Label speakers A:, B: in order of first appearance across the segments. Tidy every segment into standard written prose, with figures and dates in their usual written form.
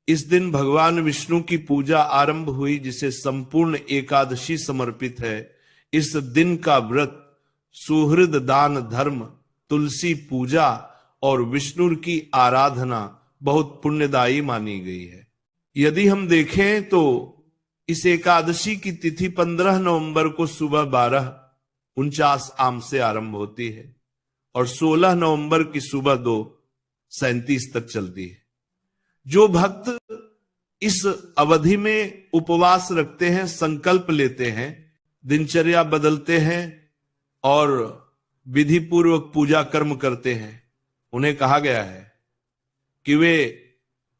A: इस दिन भगवान विष्णु की पूजा आरंभ हुई, जिसे संपूर्ण एकादशी समर्पित है। इस दिन का व्रत सुहृद दान धर्म, तुलसी पूजा और विष्णु की आराधना बहुत पुण्यदायी मानी गई है। यदि हम देखें तो इस एकादशी की तिथि 15 नवंबर को सुबह 12:49 AM से आरंभ होती है और 16 नवंबर की सुबह 2:37 तक चलती है। जो भक्त इस अवधि में उपवास रखते हैं, संकल्प लेते हैं, दिनचर्या बदलते हैं और विधि पूर्वक पूजा कर्म करते हैं, उन्हें कहा गया है कि वे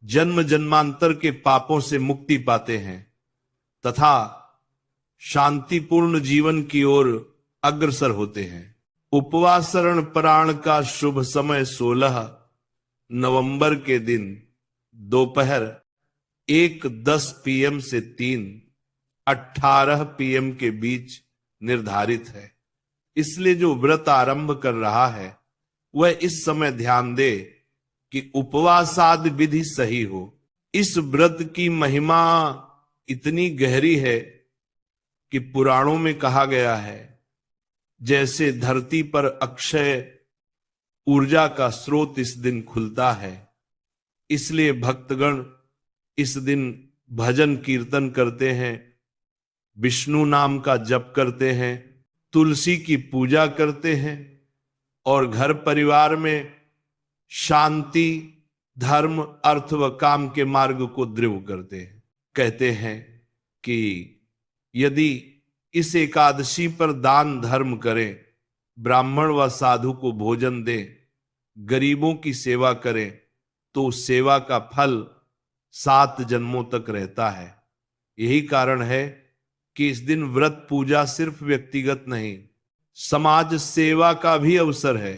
A: जन्म जन्मांतर के पापों से मुक्ति पाते हैं तथा शांतिपूर्ण जीवन की ओर अग्रसर होते हैं। उपवासरण प्राण का शुभ समय 16 नवंबर के दिन दोपहर 1:10 PM से 3:18 PM के बीच निर्धारित है। इसलिए जो व्रत आरंभ कर रहा है वह इस समय ध्यान दे कि उपवासादि विधि सही हो। इस व्रत की महिमा इतनी गहरी है कि पुराणों में कहा गया है, जैसे धरती पर अक्षय ऊर्जा का स्रोत इस दिन खुलता है, इसलिए भक्तगण इस दिन भजन कीर्तन करते हैं, विष्णु नाम का जप करते हैं, तुलसी की पूजा करते हैं और घर परिवार में शांति, धर्म, अर्थ व काम के मार्ग को दृढ़ करते हैं। कहते हैं कि यदि इस एकादशी पर दान धर्म करें, ब्राह्मण व साधु को भोजन दें, गरीबों की सेवा करें, तो उस सेवा का फल 7 जन्मों तक रहता है। यही कारण है कि इस दिन व्रत पूजा सिर्फ व्यक्तिगत नहीं, समाज सेवा का भी अवसर है।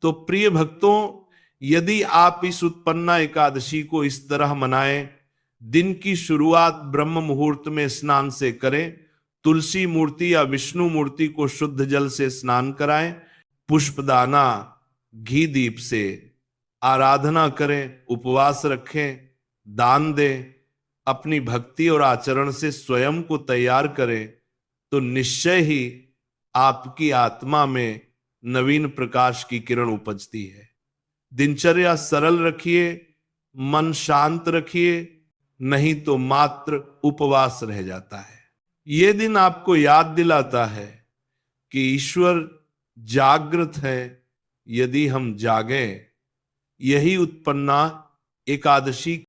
A: तो प्रिय भक्तों, यदि आप इस उत्पन्ना एकादशी को इस तरह मनाएं, दिन की शुरुआत ब्रह्म मुहूर्त में स्नान से करें, तुलसी मूर्ति या विष्णु मूर्ति को शुद्ध जल से स्नान कराएं, पुष्पदाना घी दीप से आराधना करें, उपवास रखें, दान दें, अपनी भक्ति और आचरण से स्वयं को तैयार करें, तो निश्चय ही आपकी आत्मा में नवीन प्रकाश की किरण उपजती है। दिनचर्या सरल रखिए, मन शांत रखिए, नहीं तो मात्र उपवास रह जाता है। ये दिन आपको याद दिलाता है कि ईश्वर जागृत है यदि हम जागें। यही उत्पन्ना एकादशी